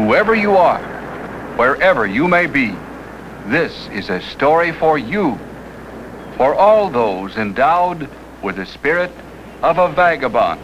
whoever you are, wherever you may be, this is a story for you, for all those endowed with the spirit of a vagabond.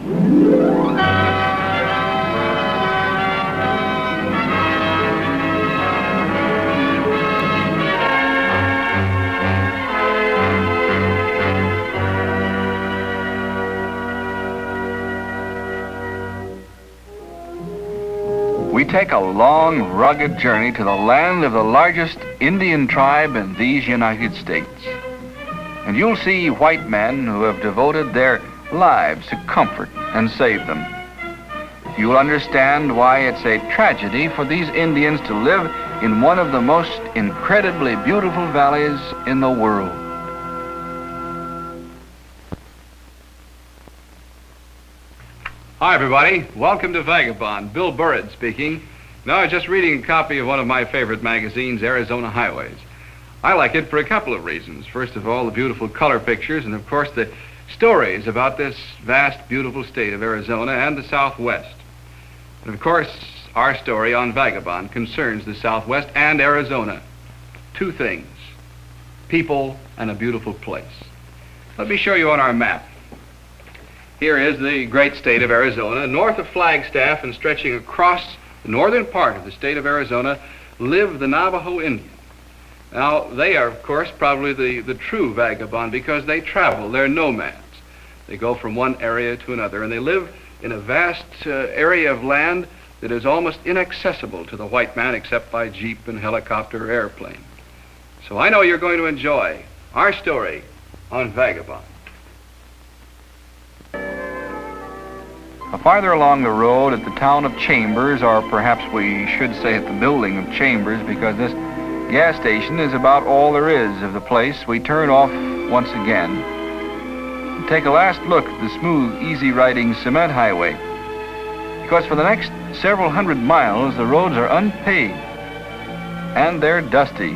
We take a long, rugged journey to the land of the largest Indian tribe in these United States. And you'll see white men who have devoted their lives to comfort and save them. You'll understand why it's a tragedy for these Indians to live in one of the most incredibly beautiful valleys in the world. Hi, everybody. Welcome to Vagabond. Bill Burrid speaking. Now, I'm just reading a copy of one of my favorite magazines, Arizona Highways. I like it for a couple of reasons. First of all, the beautiful color pictures, and of course, the stories about this vast, beautiful state of Arizona and the Southwest. And of course, our story on Vagabond concerns the Southwest and Arizona. Two things: people and a beautiful place. Let me show you on our map. Here is the great state of Arizona. North of Flagstaff and stretching across the northern part of the state of Arizona live the Navajo Indians. Now, they are, of course, probably the true vagabond because they travel. They're nomads. They go from one area to another, and they live in a vast area of land that is almost inaccessible to the white man except by jeep and helicopter or airplane. So I know you're going to enjoy our story on Vagabond. Farther along the road at the town of Chambers, or perhaps we should say at the building of Chambers, because this gas station is about all there is of the place, we turn off once again and take a last look at the smooth, easy-riding cement highway. Because for the next several hundred miles, the roads are unpaved and they're dusty.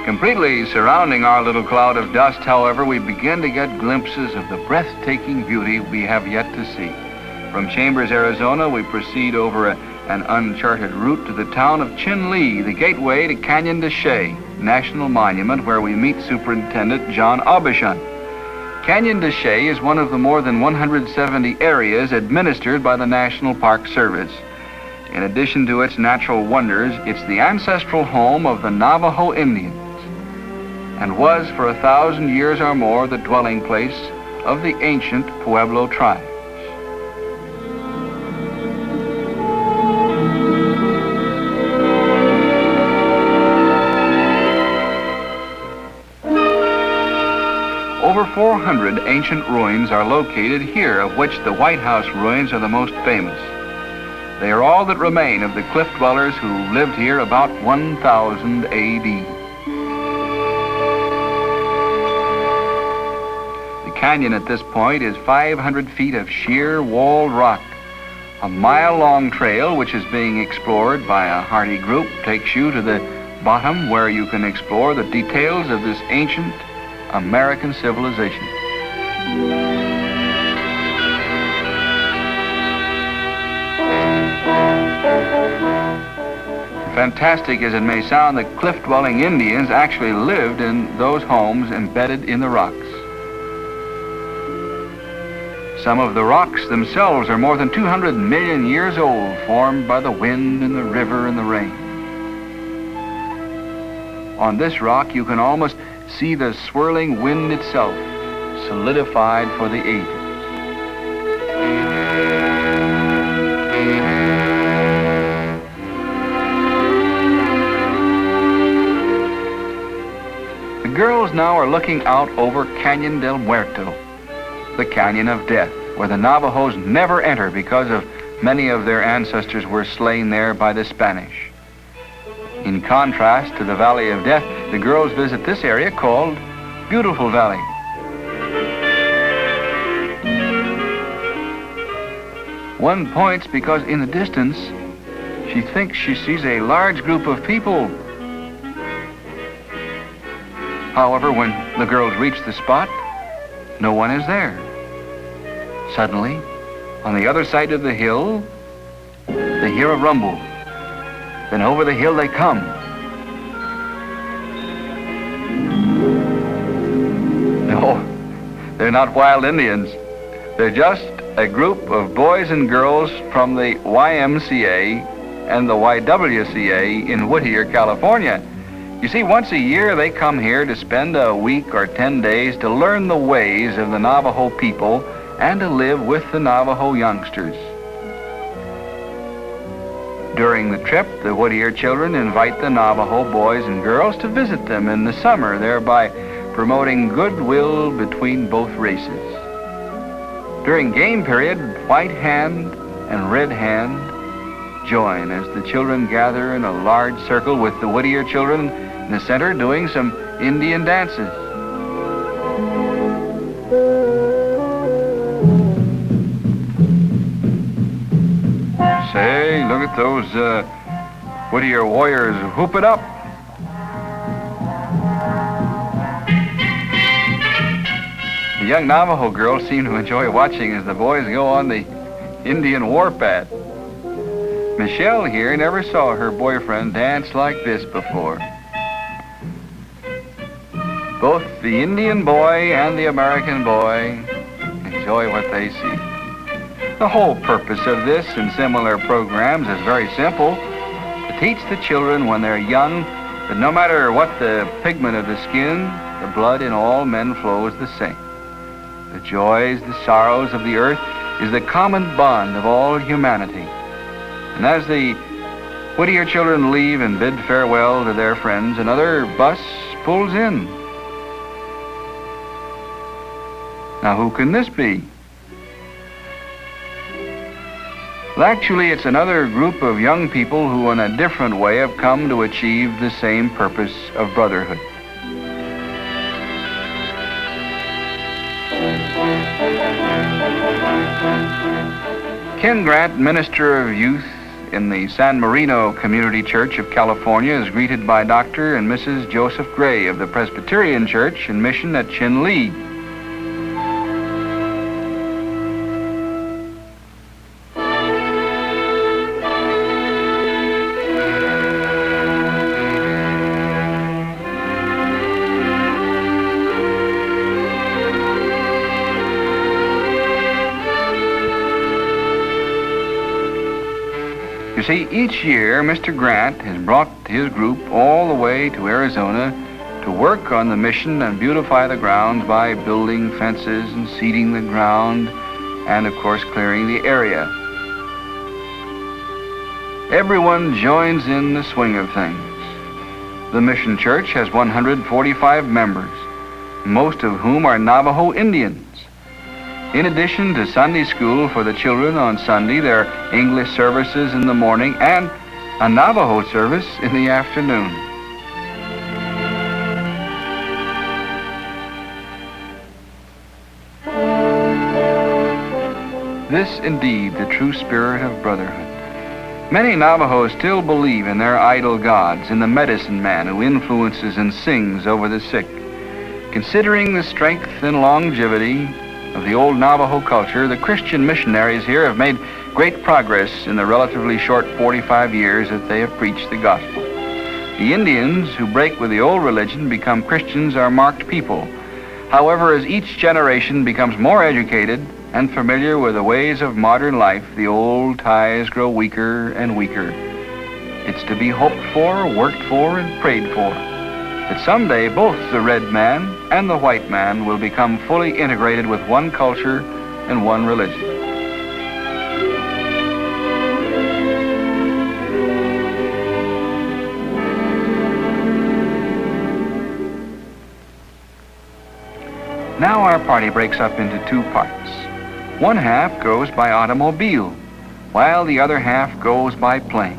Completely surrounding our little cloud of dust, however, we begin to get glimpses of the breathtaking beauty we have yet to see. From Chambers, Arizona, we proceed over an uncharted route to the town of Chinle, the gateway to Canyon de Chelly National Monument, where we meet Superintendent John Aubuchon. Canyon de Chelly is one of the more than 170 areas administered by the National Park Service. In addition to its natural wonders, it's the ancestral home of the Navajo Indians, and was for 1,000 years or more the dwelling place of the ancient Pueblo tribes. Over 400 ancient ruins are located here, of which the White House ruins are the most famous. They are all that remain of the cliff dwellers who lived here about 1000 A.D. The canyon at this point is 500 feet of sheer walled rock. A mile-long trail, which is being explored by a hardy group, takes you to the bottom, where you can explore the details of this ancient American civilization. Fantastic as it may sound, the cliff-dwelling Indians actually lived in those homes embedded in the rocks. Some of the rocks themselves are more than 200 million years old, formed by the wind and the river and the rain. On this rock, you can almost see the swirling wind itself, solidified for the ages. The girls now are looking out over Canyon del Muerto, the Canyon of Death, where the Navajos never enter because of many of their ancestors were slain there by the Spanish. In contrast to the Valley of Death, the girls visit this area called Beautiful Valley. One points because in the distance, she thinks she sees a large group of people. However, when the girls reach the spot, no one is there. Suddenly, On the other side of the hill, they hear a rumble. Then over the hill they come. No, they're not wild Indians. They're just a group of boys and girls from the YMCA and the YWCA in Whittier, California. You see, once a year they come here to spend a week or 10 days to learn the ways of the Navajo people and to live with the Navajo youngsters. During the trip, the Whittier children invite the Navajo boys and girls to visit them in the summer, thereby promoting goodwill between both races. During game period, White Hand and Red Hand join as the children gather in a large circle with the Whittier children in the center doing some Indian dances. Say, look at those Whittier warriors whoop it up. The young Navajo girls seem to enjoy watching as the boys go on the Indian warpath. Michelle here never saw her boyfriend dance like this before. Both the Indian boy and the American boy enjoy what they see. The whole purpose of this and similar programs is very simple: to teach the children when they're young that no matter what the pigment of the skin, the blood in all men flows the same. The joys, the sorrows of the earth is the common bond of all humanity. And as the Whittier children leave and bid farewell to their friends, another bus pulls in. Now, who can this be? Well, actually, it's another group of young people who in a different way have come to achieve the same purpose of brotherhood. Ken Grant, Minister of Youth in the San Marino Community Church of California, is greeted by Dr. and Mrs. Joseph Gray of the Presbyterian Church and Mission at Chinle. You see, each year Mr. Grant has brought his group all the way to Arizona to work on the mission and beautify the grounds by building fences and seeding the ground and, of course, clearing the area. Everyone joins in the swing of things. The mission church has 145 members, most of whom are Navajo Indians. In addition to Sunday school for the children on Sunday, there are English services in the morning and a Navajo service in the afternoon. This indeed the true spirit of brotherhood. Many Navajos still believe in their idol gods, in the medicine man who influences and sings over the sick. Considering the strength and longevity of the old Navajo culture, the Christian missionaries here have made great progress in the relatively short 45 years that they have preached the gospel. The Indians who break with the old religion become Christians are marked people. However, as each generation becomes more educated and familiar with the ways of modern life, the old ties grow weaker and weaker. It's to be hoped for, worked for, and prayed for that someday both the red man and the white man will become fully integrated with one culture and one religion. Now our party breaks up into two parts. One half goes by automobile, while the other half goes by plane.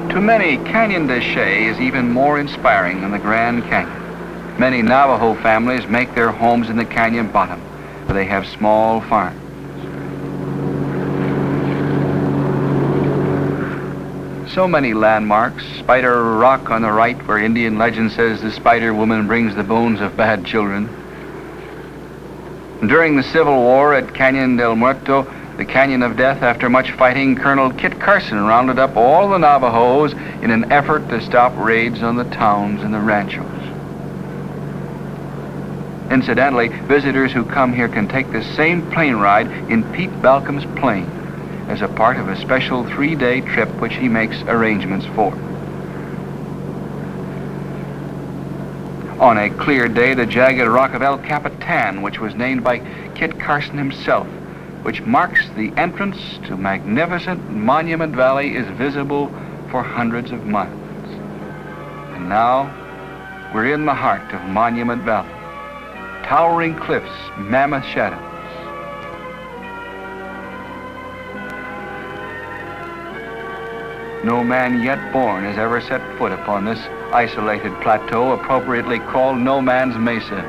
To many, Canyon de Chelly is even more inspiring than the Grand Canyon. Many Navajo families make their homes in the canyon bottom, where they have small farms. So many landmarks. Spider Rock on the right, where Indian legend says the Spider Woman brings the bones of bad children. During the Civil War at Canyon del Muerto, the Canyon of Death, after much fighting, Colonel Kit Carson rounded up all the Navajos in an effort to stop raids on the towns and the ranchos. Incidentally, visitors who come here can take the same plane ride in Pete Balcom's plane as a part of a special 3-day trip which he makes arrangements for. On a clear day, the jagged rock of El Capitan, which was named by Kit Carson himself, which marks the entrance to magnificent Monument Valley, is visible for hundreds of miles. And now, we're in the heart of Monument Valley. Towering cliffs, mammoth shadows. No man yet born has ever set foot upon this isolated plateau, appropriately called No Man's Mesa.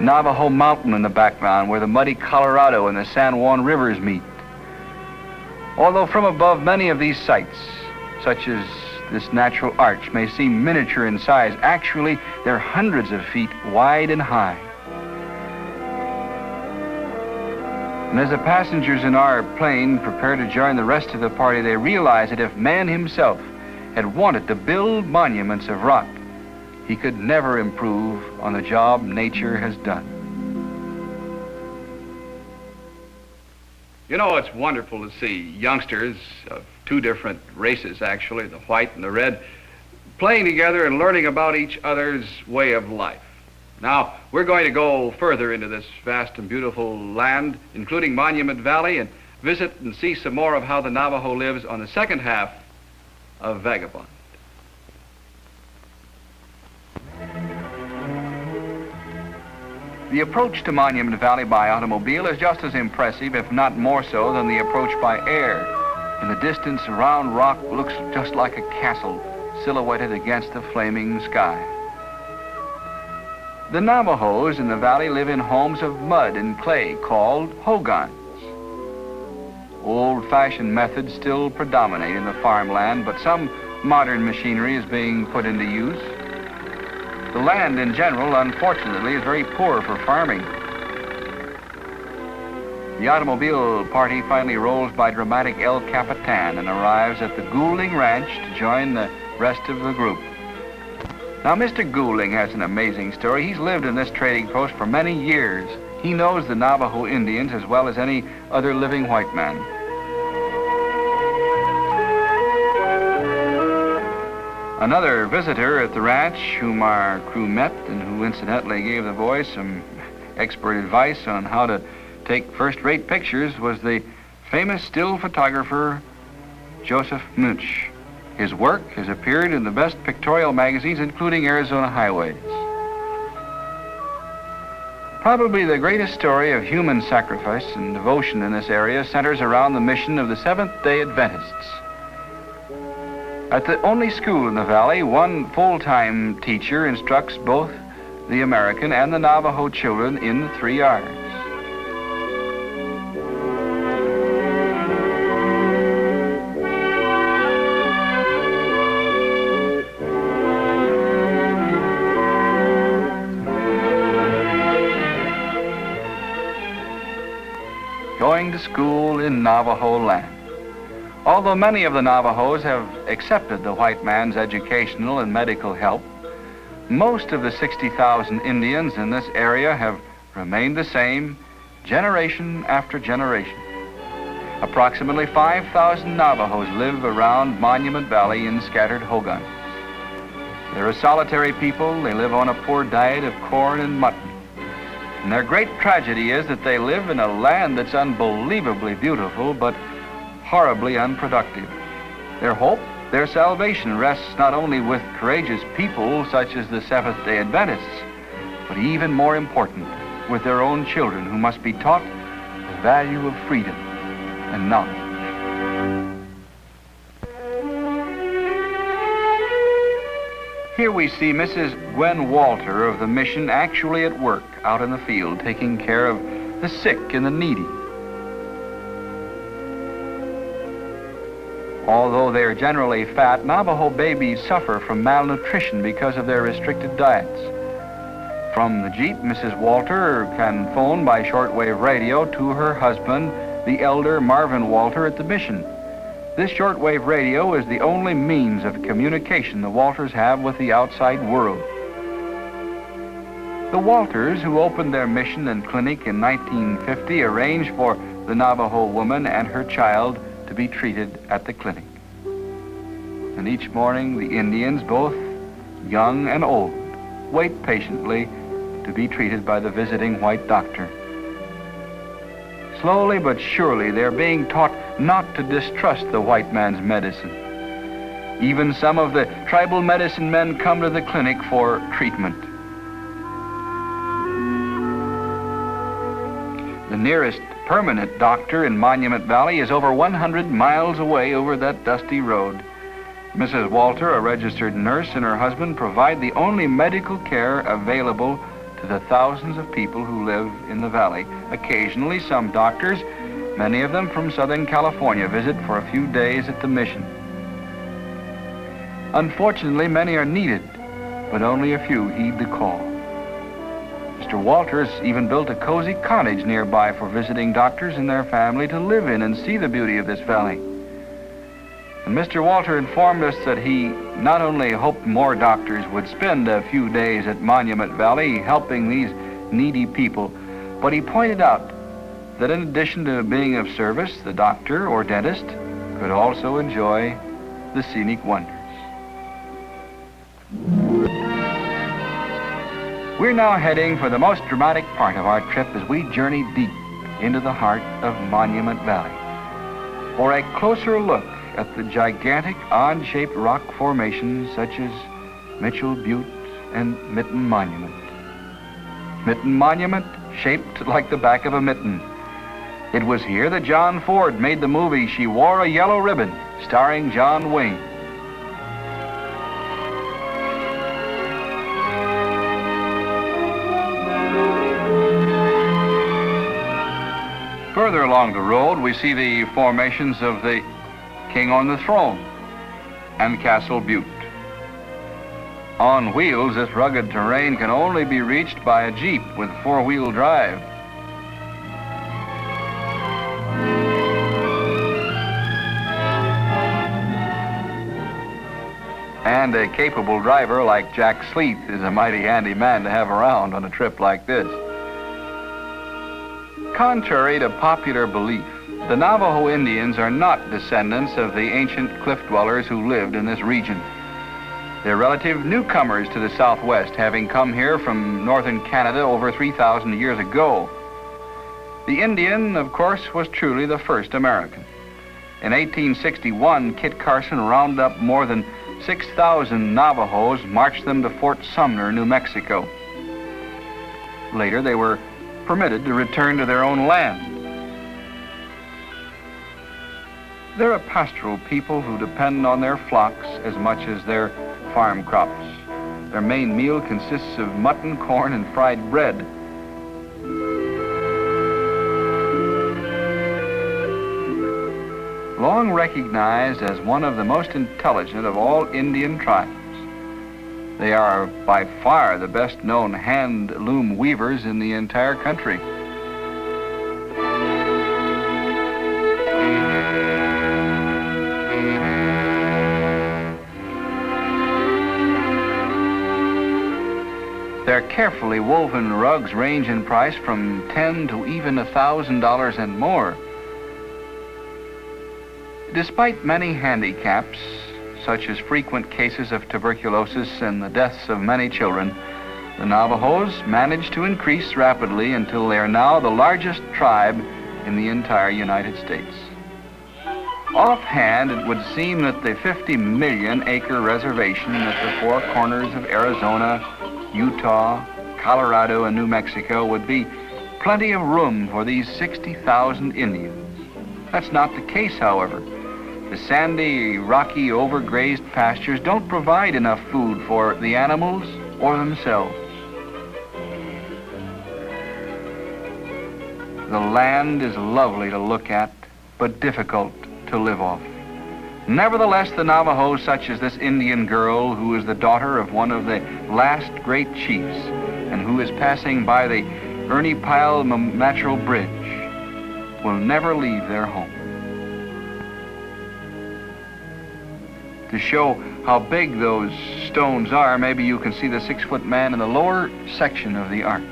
Navajo Mountain in the background, where the muddy Colorado and the San Juan rivers meet. Although from above, many of these sites, such as this natural arch, may seem miniature in size, actually they're hundreds of feet wide and high. And as the passengers in our plane prepare to join the rest of the party, they realize that if man himself had wanted to build monuments of rock, he could never improve on the job nature has done. You know, it's wonderful to see youngsters of two different races, actually, the white and the red, playing together and learning about each other's way of life. Now, we're going to go further into this vast and beautiful land, including Monument Valley, and visit and see some more of how the Navajo lives on the second half of Vagabond. The approach to Monument Valley by automobile is just as impressive, if not more so, than the approach by air. In the distance, Round Rock looks just like a castle silhouetted against the flaming sky. The Navajos in the valley live in homes of mud and clay called hogans. Old-fashioned methods still predominate in the farmland, but some modern machinery is being put into use. The land in general, unfortunately, is very poor for farming. The automobile party finally rolls by dramatic El Capitan and arrives at the Goulding Ranch to join the rest of the group. Now, Mr. Goulding has an amazing story. He's lived in this trading post for many years. He knows the Navajo Indians as well as any other living white man. Another visitor at the ranch whom our crew met and who incidentally gave the boys some expert advice on how to take first-rate pictures was the famous still photographer Joseph Munch. His work has appeared in the best pictorial magazines, including Arizona Highways. Probably the greatest story of human sacrifice and devotion in this area centers around the mission of the Seventh-day Adventists. At the only school in the valley, one full-time teacher instructs both the American and the Navajo children in the 3 R's. Going to school in Navajo land. Although many of the Navajos have accepted the white man's educational and medical help, most of the 60,000 Indians in this area have remained the same generation after generation. Approximately 5,000 Navajos live around Monument Valley in scattered hogans. They're a solitary people. They live on a poor diet of corn and mutton. And their great tragedy is that they live in a land that's unbelievably beautiful, but horribly unproductive. Their hope, their salvation rests not only with courageous people such as the Seventh-day Adventists, but even more important, with their own children who must be taught the value of freedom and knowledge. Here we see Mrs. Gwen Walter of the mission actually at work out in the field, taking care of the sick and the needy. Although they are generally fat, Navajo babies suffer from malnutrition because of their restricted diets. From the Jeep, Mrs. Walter can phone by shortwave radio to her husband, the elder Marvin Walter, at the mission. This shortwave radio is the only means of communication the Walters have with the outside world. The Walters, who opened their mission and clinic in 1950, arranged for the Navajo woman and her child to be treated at the clinic. And each morning, the Indians, both young and old, wait patiently to be treated by the visiting white doctor. Slowly but surely, they're being taught not to distrust the white man's medicine. Even some of the tribal medicine men come to the clinic for treatment. The nearest permanent doctor in Monument Valley is over 100 miles away over that dusty road. Mrs. Walter, a registered nurse, and her husband provide the only medical care available to the thousands of people who live in the valley. Occasionally, some doctors, many of them from Southern California, visit for a few days at the mission. Unfortunately, many are needed, but only a few heed the call. Mr. Walters even built a cozy cottage nearby for visiting doctors and their family to live in and see the beauty of this valley. And Mr. Walter informed us that he not only hoped more doctors would spend a few days at Monument Valley helping these needy people, but he pointed out that in addition to being of service, the doctor or dentist could also enjoy the scenic wonders. We're now heading for the most dramatic part of our trip as we journey deep into the heart of Monument Valley for a closer look at the gigantic odd-shaped rock formations such as Mitchell Butte and Mitten Monument. Mitten Monument, shaped like the back of a mitten. It was here that John Ford made the movie She Wore a Yellow Ribbon, starring John Wayne. Further along the road, we see the formations of the King on the Throne and Castle Butte. On wheels, this rugged terrain can only be reached by a Jeep with four-wheel drive. And a capable driver like Jack Sleeth is a mighty handy man to have around on a trip like this. Contrary to popular belief, the Navajo Indians are not descendants of the ancient cliff dwellers who lived in this region. They're relative newcomers to the Southwest, having come here from northern Canada over 3,000 years ago. The Indian, of course, was truly the first American. In 1861, Kit Carson rounded up more than 6,000 Navajos, marched them to Fort Sumner, New Mexico. Later, they were permitted to return to their own land. They're a pastoral people who depend on their flocks as much as their farm crops. Their main meal consists of mutton, corn, and fried bread. Long recognized as one of the most intelligent of all Indian tribes, they are by far the best known hand loom weavers in the entire country. Their carefully woven rugs range in price from $10 to even $1,000 and more. Despite many handicaps, such as frequent cases of tuberculosis and the deaths of many children, the Navajos managed to increase rapidly until they are now the largest tribe in the entire United States. Offhand, it would seem that the 50 million acre reservation at the four corners of Arizona, Utah, Colorado, and New Mexico would be plenty of room for these 60,000 Indians. That's not the case, however. The sandy, rocky, overgrazed pastures don't provide enough food for the animals or themselves. The land is lovely to look at, but difficult to live off. Nevertheless, the Navajos, such as this Indian girl who is the daughter of one of the last great chiefs and who is passing by the Ernie Pyle Natural Bridge, will never leave their home. To show how big those stones are, maybe you can see the 6-foot man in the lower section of the arch.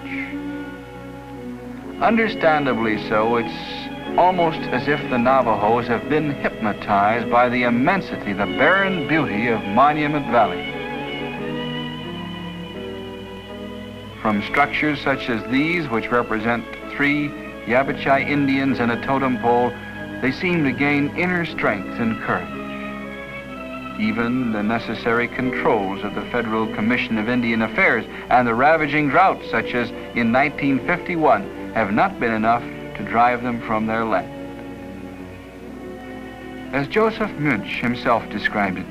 Understandably so, it's almost as if the Navajos have been hypnotized by the immensity, the barren beauty of Monument Valley. From structures such as these, which represent 3 Yabichai Indians and a totem pole, they seem to gain inner strength and courage. Even the necessary controls of the Federal Commission of Indian Affairs and the ravaging drought, such as in 1951, have not been enough to drive them from their land. As Joseph Munch himself described it,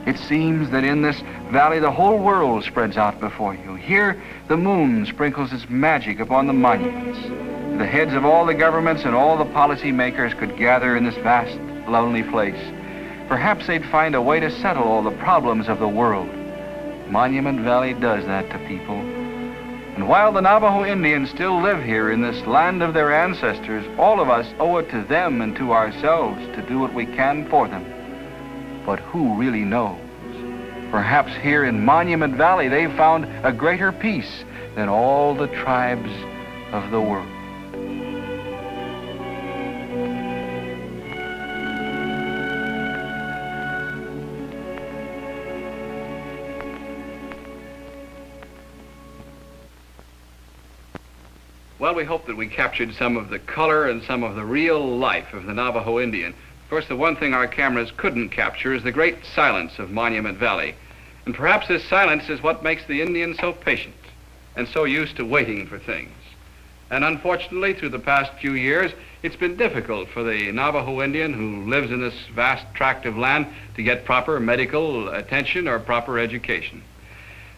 it seems that in this valley the whole world spreads out before you. Here the moon sprinkles its magic upon the monuments. The heads of all the governments and all the policy makers could gather in this vast, lonely place. Perhaps they'd find a way to settle all the problems of the world. Monument Valley does that to people. And while the Navajo Indians still live here in this land of their ancestors, all of us owe it to them and to ourselves to do what we can for them. But who really knows? Perhaps here in Monument Valley they've found a greater peace than all the tribes of the world. Well, we hope that we captured some of the color and some of the real life of the Navajo Indian. Of course, the one thing our cameras couldn't capture is the great silence of Monument Valley. And perhaps this silence is what makes the Indian so patient and so used to waiting for things. And unfortunately, through the past few years, it's been difficult for the Navajo Indian who lives in this vast tract of land to get proper medical attention or proper education.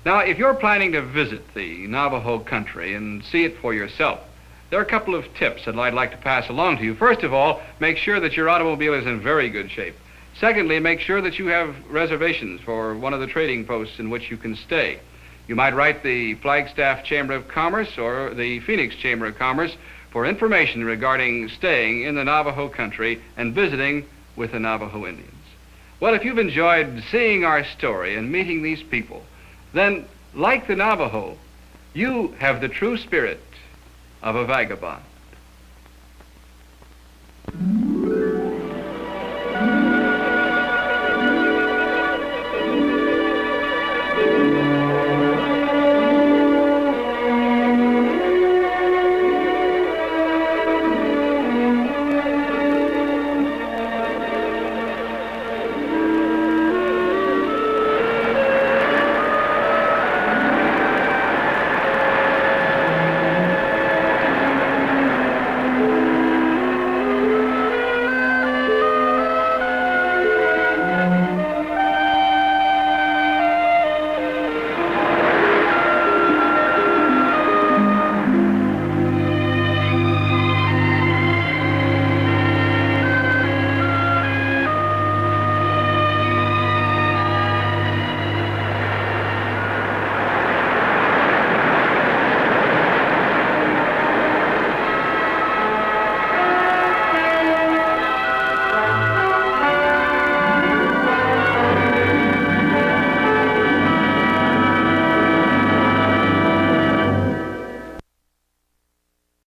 Now, if you're planning to visit the Navajo country and see it for yourself, there are a couple of tips that I'd like to pass along to you. First of all, make sure that your automobile is in very good shape. Secondly, make sure that you have reservations for one of the trading posts in which you can stay. You might write the Flagstaff Chamber of Commerce or the Phoenix Chamber of Commerce for information regarding staying in the Navajo country and visiting with the Navajo Indians. Well, if you've enjoyed seeing our story and meeting these people, then, like the Navajo, you have the true spirit of a vagabond.